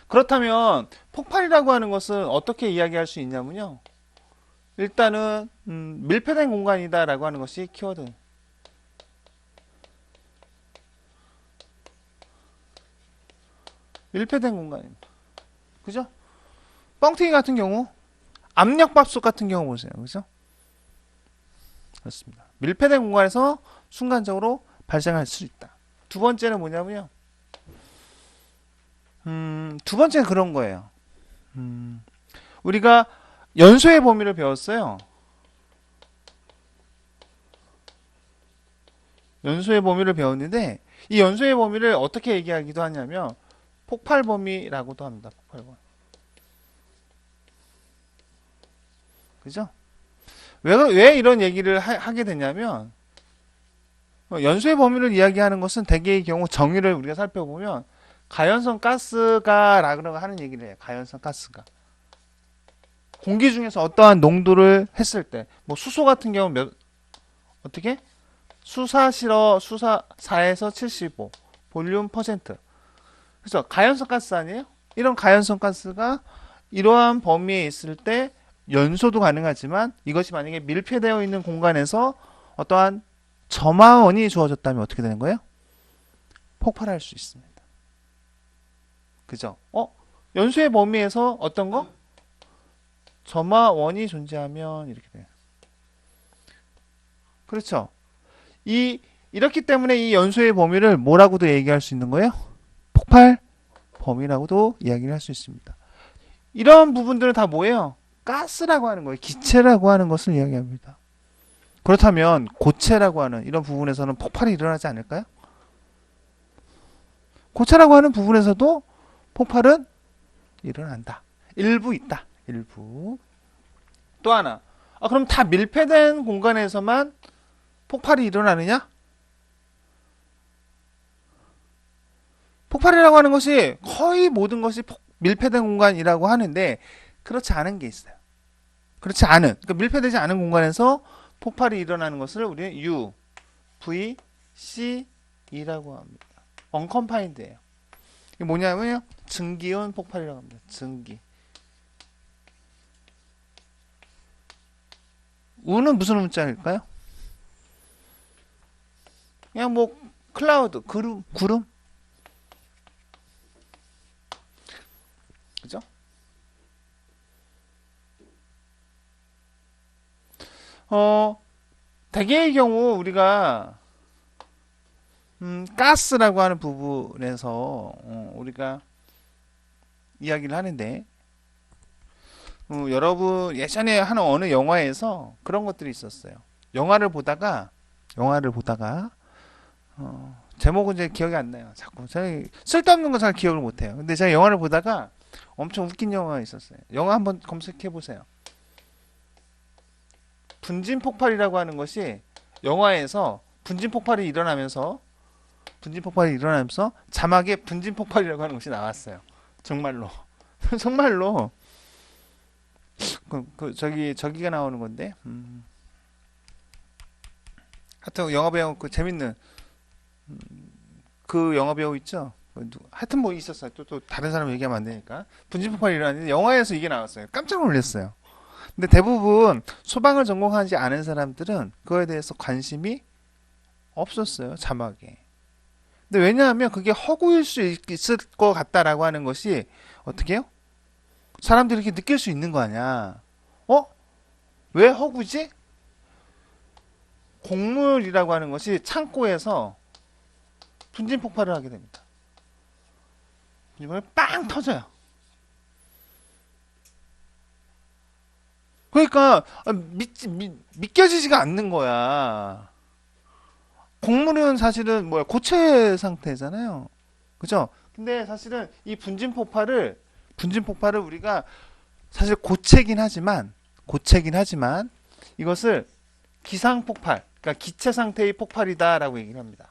그렇다면 폭발이라고 하는 것은 어떻게 이야기할 수 있냐면요. 일단은 밀폐된 공간이다라고 하는 것이 키워드. 밀폐된 공간입니다. 그죠? 뻥튀기 같은 경우, 압력밥솥 같은 경우 보세요. 그죠? 그렇습니다. 밀폐된 공간에서 순간적으로 발생할 수 있다. 두 번째는 뭐냐면요. 두 번째는 그런 거예요. 우리가 연소의 범위를 배웠어요. 연소의 범위를 배웠는데 이 연소의 범위를 어떻게 얘기하기도 하냐면 폭발 범위라고도 합니다. 폭발 범위. 그죠? 왜 이런 얘기를 하게 되냐면 연소의 범위를 이야기하는 것은 대개의 경우 정의를 우리가 살펴보면 가연성 가스가 라고 하는 얘기를 해요. 가연성 가스가. 공기 중에서 어떠한 농도를 했을 때, 뭐 수소 같은 경우 어떻게? 수사 4에서 75, 볼륨 퍼센트. 그래서 가연성 가스 아니에요? 이런 가연성 가스가 이러한 범위에 있을 때 연소도 가능하지만 이것이 만약에 밀폐되어 있는 공간에서 어떠한 점화원이 주어졌다면 어떻게 되는 거예요? 폭발할 수 있습니다. 그죠? 연소의 범위에서 어떤 거? 점화원이 존재하면 이렇게 돼요. 그렇죠? 이렇기 때문에 이 연소의 범위를 뭐라고도 얘기할 수 있는 거예요? 폭발 범위라고도 이야기를 할 수 있습니다. 이런 부분들은 다 뭐예요? 가스라고 하는 거예요. 기체라고 하는 것을 이야기합니다. 그렇다면 고체라고 하는 이런 부분에서는 폭발이 일어나지 않을까요? 고체라고 하는 부분에서도 폭발은 일어난다. 일부 있다. 일부. 또 하나. 그럼 다 밀폐된 공간에서만 폭발이 일어나느냐? 폭발이라고 하는 것이 거의 모든 것이 밀폐된 공간이라고 하는데 그렇지 않은 게 있어요. 그렇지 않은, 그러니까 밀폐되지 않은 공간에서 폭발이 일어나는 것을 우리는 U, V, C, E라고 합니다. 언컨파인드예요. 이게 뭐냐면요, 증기온 폭발이라고 합니다. 증기. U는 무슨 문자일까요? 그냥 뭐 클라우드, 구름. 그죠? 대개의 경우 우리가 가스라고 하는 부분에서 우리가 이야기를 하는데 여러분 예전에 하는 어느 영화에서 그런 것들이 있었어요. 영화를 보다가 제목은 이제 기억이 안 나요. 자꾸 제가 쓸데없는 거 잘 기억을 못 해요. 근데 제가 영화를 보다가 엄청 웃긴 영화가 있었어요. 영화 한번 검색해 보세요. 분진 폭발이라고 하는 것이 영화에서 분진 폭발이 일어나면서 자막에 분진 폭발이라고 하는 것이 나왔어요. 정말로. 정말로. 저기가 나오는 건데. 하여튼 영화 배우 그 재밌는 그 영화 배우 있죠. 하여튼 뭐 있었어요. 또 다른 사람 얘기하면 안 되니까. 분진 폭발이 일어났는데 영화에서 이게 나왔어요. 깜짝 놀랐어요. 근데 대부분 소방을 전공하지 않은 사람들은 그거에 대해서 관심이 없었어요. 자막에. 근데 왜냐하면 그게 허구일 수 있을 것 같다라고 하는 것이 어떻게 해요? 사람들이 이렇게 느낄 수 있는 거 아니야. 어? 왜 허구지? 곡물이라고 하는 것이 창고에서 분진 폭발을 하게 됩니다. 이번에 빵 터져요. 그러니까 믿겨지지가 않는 거야. 곡물은 사실은 뭐야 고체 상태잖아요. 그죠? 근데 사실은 이 분진 폭발을 우리가 사실 고체긴 하지만 이것을 기상 폭발, 그러니까 기체 상태의 폭발이다라고 얘기를 합니다.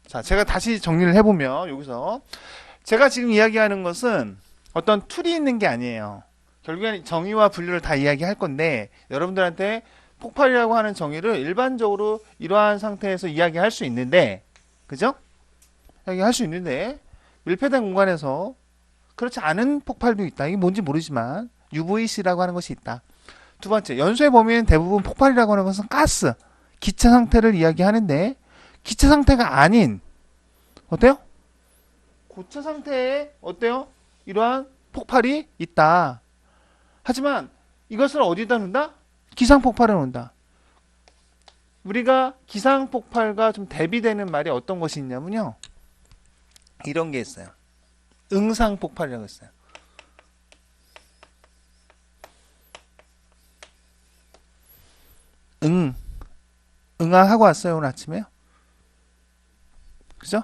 자, 제가 다시 정리를 해보면 여기서 제가 지금 이야기하는 것은 어떤 툴이 있는 게 아니에요. 결국엔 정의와 분류를 다 이야기할 건데 여러분들한테 폭발이라고 하는 정의를 일반적으로 이러한 상태에서 이야기할 수 있는데, 그죠? 이야기할 수 있는데 밀폐된 공간에서 그렇지 않은 폭발도 있다. 이게 뭔지 모르지만 UVC라고 하는 것이 있다. 두 번째, 연소의 범위는 대부분 폭발이라고 하는 것은 가스, 기체 상태를 이야기하는데 기체 상태가 아닌 어때요? 고체 상태에 어때요? 이러한 폭발이 있다. 하지만 이것을 어디다 놓는다? 기상폭발에 놓는다. 우리가 기상폭발과 좀 대비되는 말이 어떤 것이 있냐면요. 이런 게 있어요. 응상폭발이라고 했어요. 응하고 왔어요, 오늘 아침에요? 그죠?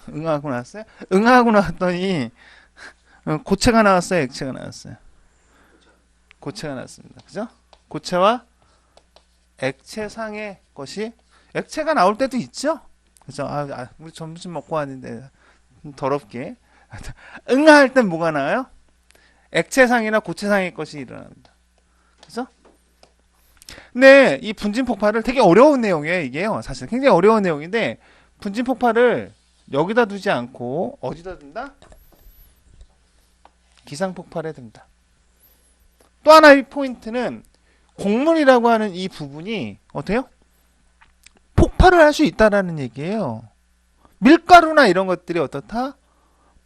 응하고 나왔어요? 응하고 나왔더니 고체가 나왔어요, 액체가 나왔어요? 고체가 나왔습니다. 그죠? 고체와 액체상의 것이 액체가 나올 때도 있죠? 그죠? 우리 점심 먹고 왔는데 더럽게 응할 땐 뭐가 나와요? 액체상이나 고체상의 것이 일어납니다. 그죠? 근데 이 분진 폭발을 되게 어려운 내용이에요, 이게요. 사실 굉장히 어려운 내용인데 분진 폭발을 여기다 두지 않고 어디다 둔다? 기상 폭발에 둔다. 또 하나의 포인트는 곡물이라고 하는 이 부분이 어때요? 폭발을 할 수 있다라는 얘기예요. 밀가루나 이런 것들이 어떻다?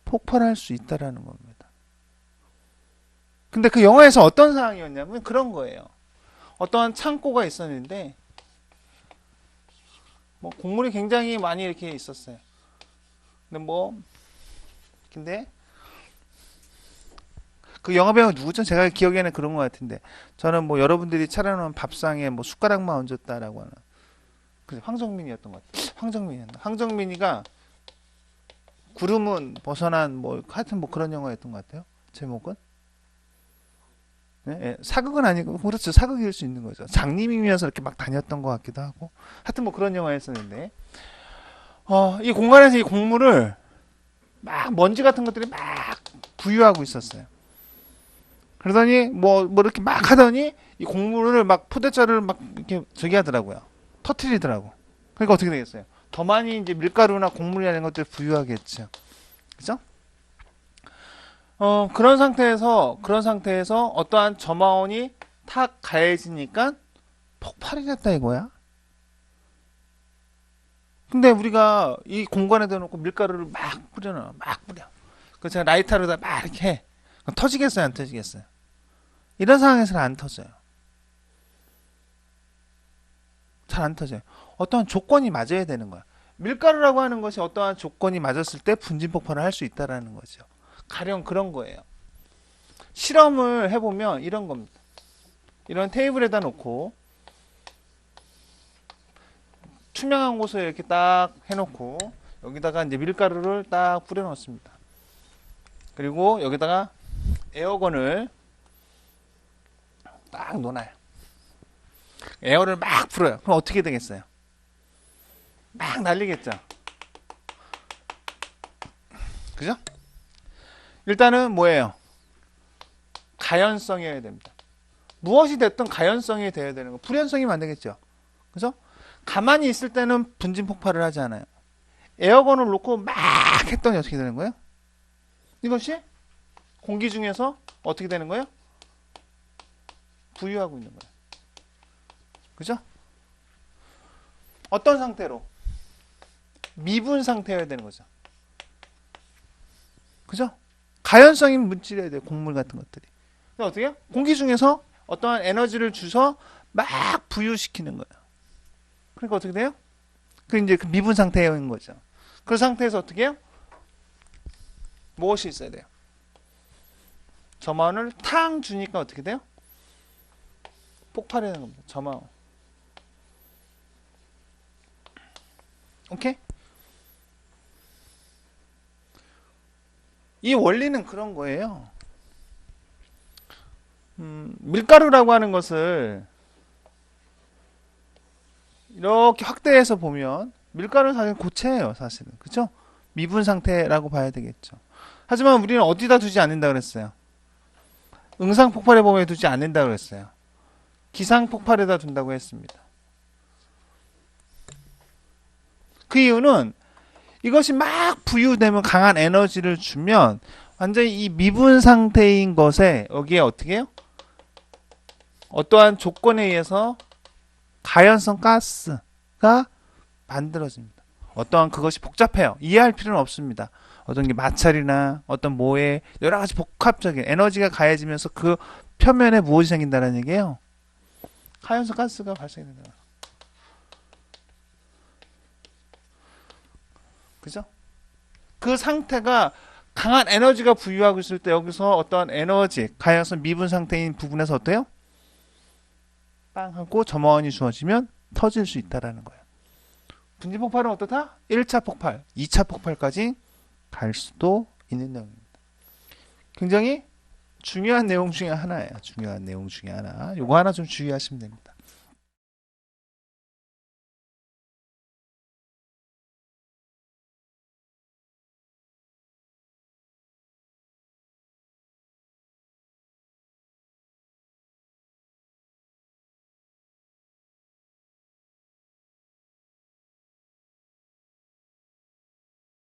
폭발할 수 있다라는 겁니다. 근데 그 영화에서 어떤 상황이었냐면 그런 거예요. 어떠한 창고가 있었는데 뭐 곡물이 굉장히 많이 이렇게 있었어요. 근데 그 영화 배우 누구죠? 제가 기억에는 그런 것 같은데 저는 뭐 여러분들이 차려놓은 밥상에 뭐 숟가락만 얹었다라고 하는 황정민이었던 것 같아요. 황정민이가 구름은 벗어난 뭐 하여튼 뭐 그런 영화였던 것 같아요. 제목은 네? 사극은 아니고 그렇죠. 사극일 수 있는 거죠. 장님이면서 이렇게 막 다녔던 것 같기도 하고 하여튼 뭐 그런 영화였었는데 이 공간에서 이 곡물을 막 먼지 같은 것들이 막 부유하고 있었어요. 그러더니 뭐 이렇게 막 하더니 이 곡물을 막 포대자를 막 이렇게 저기 하더라고요. 터트리더라고. 그러니까 어떻게 되겠어요? 더 많이 이제 밀가루나 곡물이라는 것들 부유하겠죠. 그죠? 그런 상태에서 어떠한 점화원이 탁 가해지니까 폭발이 됐다 이거야. 근데 우리가 이 공간에다 놓고 밀가루를 막 뿌려놔. 막 뿌려. 그 제가 라이터로다 막 이렇게 해. 터지겠어요? 안 터지겠어요? 이런 상황에서는 안 터져요. 잘 안 터져요. 어떠한 조건이 맞아야 되는 거야. 밀가루라고 하는 것이 어떠한 조건이 맞았을 때 분진 폭발을 할 수 있다라는 거죠. 가령 그런 거예요. 실험을 해보면 이런 겁니다. 이런 테이블에다 놓고 투명한 곳에 이렇게 딱 해놓고 여기다가 이제 밀가루를 딱 뿌려 넣습니다. 그리고 여기다가 에어건을 딱 놓아요. 에어를 막 불어요. 그럼 어떻게 되겠어요? 막 날리겠죠. 그죠? 일단은 뭐예요? 가연성이어야 됩니다. 무엇이 됐든 가연성이 되어야 되는 거. 불연성이면 안 되겠죠. 그죠? 가만히 있을 때는 분진 폭발을 하지 않아요. 에어건을 놓고 막 했더니 어떻게 되는 거예요? 이것이 공기 중에서 어떻게 되는 거예요? 부유하고 있는 거예요. 그죠? 어떤 상태로? 미분 상태여야 되는 거죠. 그죠? 가연성인 물질이어야 돼요. 곡물 같은 것들이. 그래서 어떻게 해요? 공기 중에서 어떠한 에너지를 주서 막 부유시키는 거예요. 그러니까 어떻게 돼요? 그 이제 그 미분 상태인 거죠. 그 상태에서 어떻게 해요? 무엇이 있어야 돼요? 점화원을 탕 주니까 어떻게 돼요? 폭발하는 겁니다. 점화원. 오케이? 이 원리는 그런 거예요. 밀가루라고 하는 것을 이렇게 확대해서 보면 밀가루는 사실 고체예요, 사실은. 그죠? 미분 상태라고 봐야 되겠죠. 하지만 우리는 어디다 두지 않는다 그랬어요? 응상 폭발의 범위에 두지 않는다 그랬어요. 기상 폭발에다 둔다고 했습니다. 그 이유는 이것이 막 부유되면 강한 에너지를 주면 완전히 이 미분 상태인 것에 여기에 어떻게 해요? 어떠한 조건에 의해서 가연성 가스가 만들어집니다. 어떠한 그것이 복잡해요. 이해할 필요는 없습니다. 어떤 게 마찰이나 어떤 모의 여러 가지 복합적인 에너지가 가해지면서 그 표면에 무엇이 생긴다는 얘기예요? 가연성 가스가 발생이 된다. 그죠? 그 상태가 강한 에너지가 부유하고 있을 때 여기서 어떠한 에너지, 가연성 미분 상태인 부분에서 어때요? 빵 하고 점원이 주어지면 터질 수 있다라는 거예요. 분지 폭발은 어떻다? 1차 폭발, 2차 폭발까지 갈 수도 있는 내용입니다. 굉장히 중요한 내용 중에 하나예요. 중요한 내용 중에 하나. 요거 하나 좀 주의하시면 됩니다.